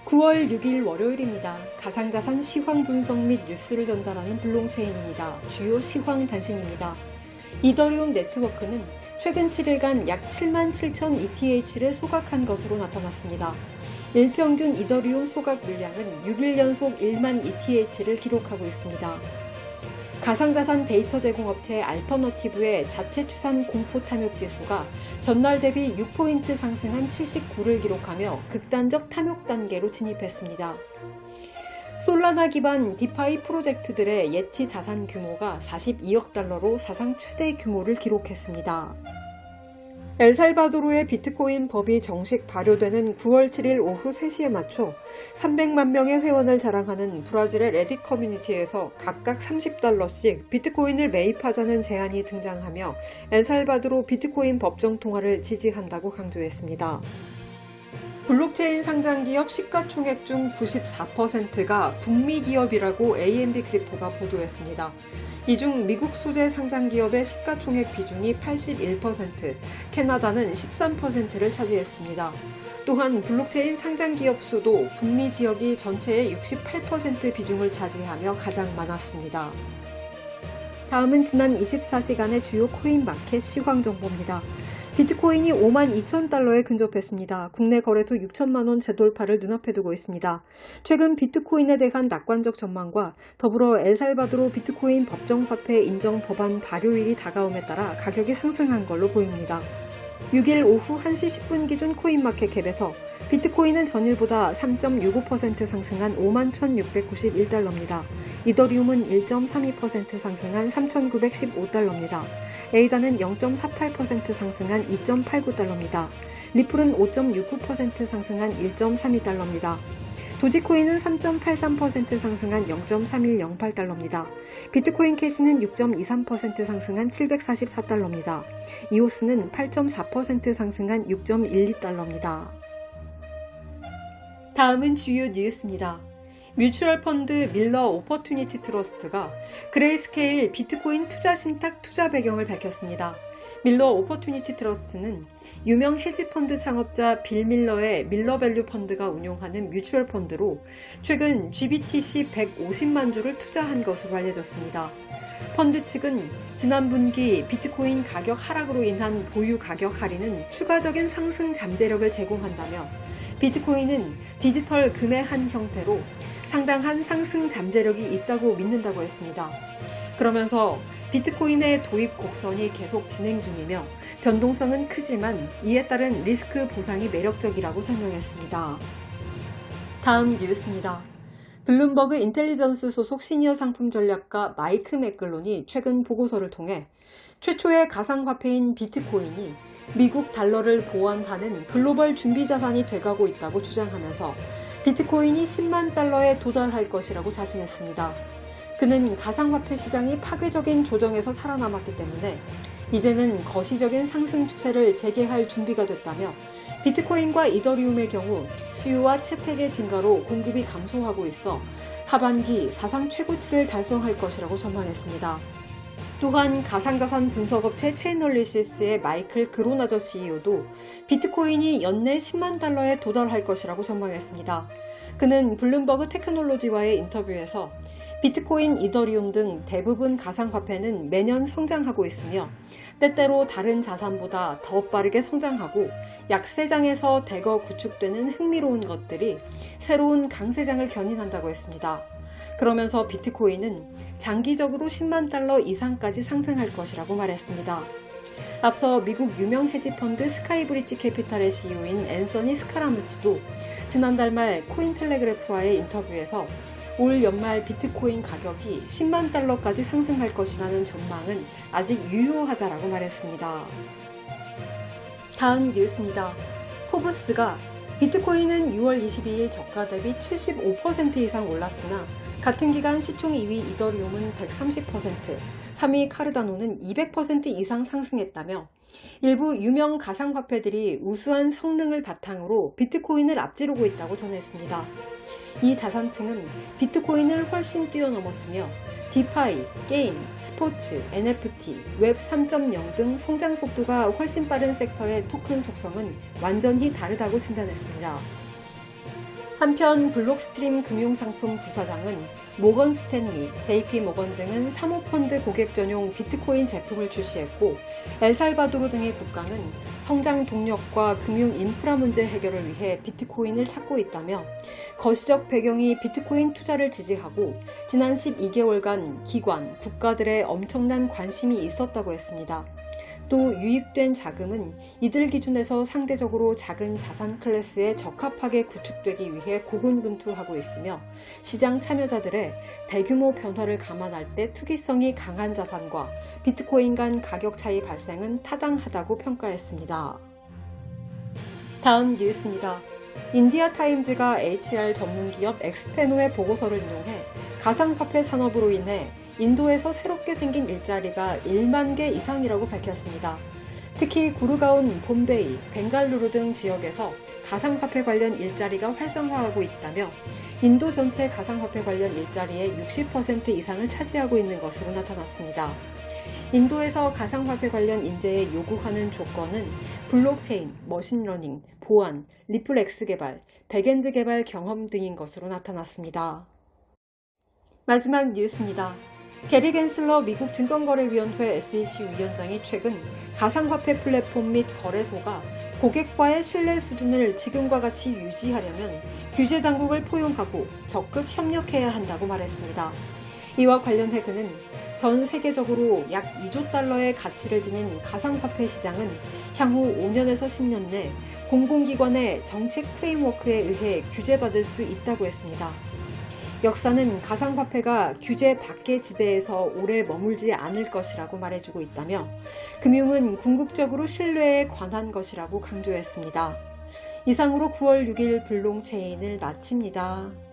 9월 6일 월요일입니다. 가상자산 시황 분석 및 뉴스를 전달하는 블록체인입니다. 주요 시황 단신입니다. 이더리움 네트워크는 최근 7일간 약 77,000 ETH를 소각한 것으로 나타났습니다. 일평균 이더리움 소각 물량은 6일 연속 1만 ETH를 기록하고 있습니다. 가상자산 데이터 제공업체 알터너티브의 자체 추산 공포 탐욕 지수가 전날 대비 6포인트 상승한 79를 기록하며 극단적 탐욕 단계로 진입했습니다. 솔라나 기반 디파이 프로젝트들의 예치 자산 규모가 42억 달러로 사상 최대 규모를 기록했습니다. 엘살바도르의 비트코인 법이 정식 발효되는 9월 7일 오후 3시에 맞춰 300만 명의 회원을 자랑하는 브라질의 레딧 커뮤니티에서 각각 30달러씩 비트코인을 매입하자는 제안이 등장하며 엘살바도르 비트코인 법정 통화를 지지한다고 강조했습니다. 블록체인 상장기업 시가총액 중 94%가 북미 기업이라고 AMB 크립토가 보도했습니다. 이 중 미국 소재 상장기업의 시가총액 비중이 81%, 캐나다는 13%를 차지했습니다. 또한 블록체인 상장기업 수도 북미 지역이 전체의 68% 비중을 차지하며 가장 많았습니다. 다음은 지난 24시간의 주요 코인 마켓 시황 정보입니다. 비트코인이 52,000달러에 근접했습니다. 국내 거래소 6천만원 재돌파를 눈앞에 두고 있습니다. 최근 비트코인에 대한 낙관적 전망과 더불어 엘살바도르 비트코인 법정화폐 인정 법안 발효일이 다가옴에 따라 가격이 상승한 걸로 보입니다. 6일 오후 1시 10분 기준 코인마켓캡에서 비트코인은 전일보다 3.65% 상승한 51,691달러입니다. 이더리움은 1.32% 상승한 3,915달러입니다. 에이다는 0.48% 상승한 2.89달러입니다. 리플은 5.69% 상승한 1.32달러입니다. 도지코인은 3.83% 상승한 0.3108달러입니다. 비트코인 캐시는 6.23% 상승한 744달러입니다. 이오스는 8.4% 상승한 6.12달러입니다. 다음은 주요 뉴스입니다. 뮤추얼 펀드 밀러 오퍼튜니티 트러스트가 그레이스케일 비트코인 투자 신탁 투자 배경을 밝혔습니다. 밀러 오퍼튜니티 트러스트는 유명 헤지펀드 창업자 빌 밀러의 밀러밸류 펀드가 운용하는 뮤추얼 펀드로 최근 GBTC 150만 주를 투자한 것으로 알려졌습니다. 펀드 측은 지난 분기 비트코인 가격 하락으로 인한 보유 가격 할인은 추가적인 상승 잠재력을 제공한다며 비트코인은 디지털 금의 한 형태로 상당한 상승 잠재력이 있다고 믿는다고 했습니다. 그러면서 비트코인의 도입 곡선이 계속 진행 중이며 변동성은 크지만 이에 따른 리스크 보상이 매력적이라고 설명했습니다. 다음 뉴스입니다. 블룸버그 인텔리전스 소속 시니어 상품 전략가 마이크 맥글론이 최근 보고서를 통해 최초의 가상화폐인 비트코인이 미국 달러를 보완하는 글로벌 준비자산이 돼가고 있다고 주장하면서 비트코인이 10만 달러에 도달할 것이라고 자신했습니다. 그는 가상화폐 시장이 파괴적인 조정에서 살아남았기 때문에 이제는 거시적인 상승 추세를 재개할 준비가 됐다며 비트코인과 이더리움의 경우 수요와 채택의 증가로 공급이 감소하고 있어 하반기 사상 최고치를 달성할 것이라고 전망했습니다. 또한 가상자산 분석업체 체인널리시스의 마이클 그로나저 CEO도 비트코인이 연내 10만 달러에 도달할 것이라고 전망했습니다. 그는 블룸버그 테크놀로지와의 인터뷰에서 비트코인, 이더리움 등 대부분 가상화폐는 매년 성장하고 있으며 때때로 다른 자산보다 더 빠르게 성장하고 약세장에서 대거 구축되는 흥미로운 것들이 새로운 강세장을 견인한다고 했습니다. 그러면서 비트코인은 장기적으로 10만 달러 이상까지 상승할 것이라고 말했습니다. 앞서 미국 유명 헤지펀드 스카이브리지 캐피탈의 CEO인 앤서니 스카라무치도 지난달 말 코인텔레그래프와의 인터뷰에서 올 연말 비트코인 가격이 10만 달러까지 상승할 것이라는 전망은 아직 유효하다라고 말했습니다. 다음 뉴스입니다. 포브스가 비트코인은 6월 22일 저가 대비 75% 이상 올랐으나 같은 기간 시총 2위 이더리움은 130%, 3위 카르다노는 200% 이상 상승했다며 일부 유명 가상화폐들이 우수한 성능을 바탕으로 비트코인을 앞지르고 있다고 전했습니다. 이 자산층은 비트코인을 훨씬 뛰어넘었으며 디파이, 게임, 스포츠, NFT, 웹 3.0 등 성장 속도가 훨씬 빠른 섹터의 토큰 속성은 완전히 다르다고 진단했습니다. 한편 블록스트림 금융상품 부사장은 모건 스탠리, JP 모건 등은 사모펀드 고객 전용 비트코인 제품을 출시했고 엘살바도르 등의 국가는 성장 동력과 금융 인프라 문제 해결을 위해 비트코인을 찾고 있다며 거시적 배경이 비트코인 투자를 지지하고 지난 12개월간 기관, 국가들의 엄청난 관심이 있었다고 했습니다. 또 유입된 자금은 이들 기준에서 상대적으로 작은 자산 클래스에 적합하게 구축되기 위해 고군분투하고 있으며 시장 참여자들의 대규모 변화를 감안할 때 투기성이 강한 자산과 비트코인 간 가격 차이 발생은 타당하다고 평가했습니다. 다음 뉴스입니다. 인디아 타임즈가 HR 전문기업 엑스테노의 보고서를 인용해 가상화폐 산업으로 인해 인도에서 새롭게 생긴 일자리가 1만 개 이상이라고 밝혔습니다. 특히 구르가온, 봄베이, 벵갈루루 등 지역에서 가상화폐 관련 일자리가 활성화하고 있다며 인도 전체 가상화폐 관련 일자리의 60% 이상을 차지하고 있는 것으로 나타났습니다. 인도에서 가상화폐 관련 인재에 요구하는 조건은 블록체인, 머신러닝, 보안, 리플렉스 개발, 백엔드 개발 경험 등인 것으로 나타났습니다. 마지막 뉴스입니다. 게리 겐슬러 미국 증권거래위원회 SEC 위원장이 최근 가상화폐 플랫폼 및 거래소가 고객과의 신뢰 수준을 지금과 같이 유지하려면 규제 당국을 포용하고 적극 협력해야 한다고 말했습니다. 이와 관련해 그는 전 세계적으로 약 2조 달러의 가치를 지닌 가상화폐 시장은 향후 5년에서 10년 내 공공기관의 정책 프레임워크에 의해 규제받을 수 있다고 했습니다. 역사는 가상화폐가 규제 밖의 지대에서 오래 머물지 않을 것이라고 말해주고 있다며 금융은 궁극적으로 신뢰에 관한 것이라고 강조했습니다. 이상으로 9월 6일 블록체인을 마칩니다.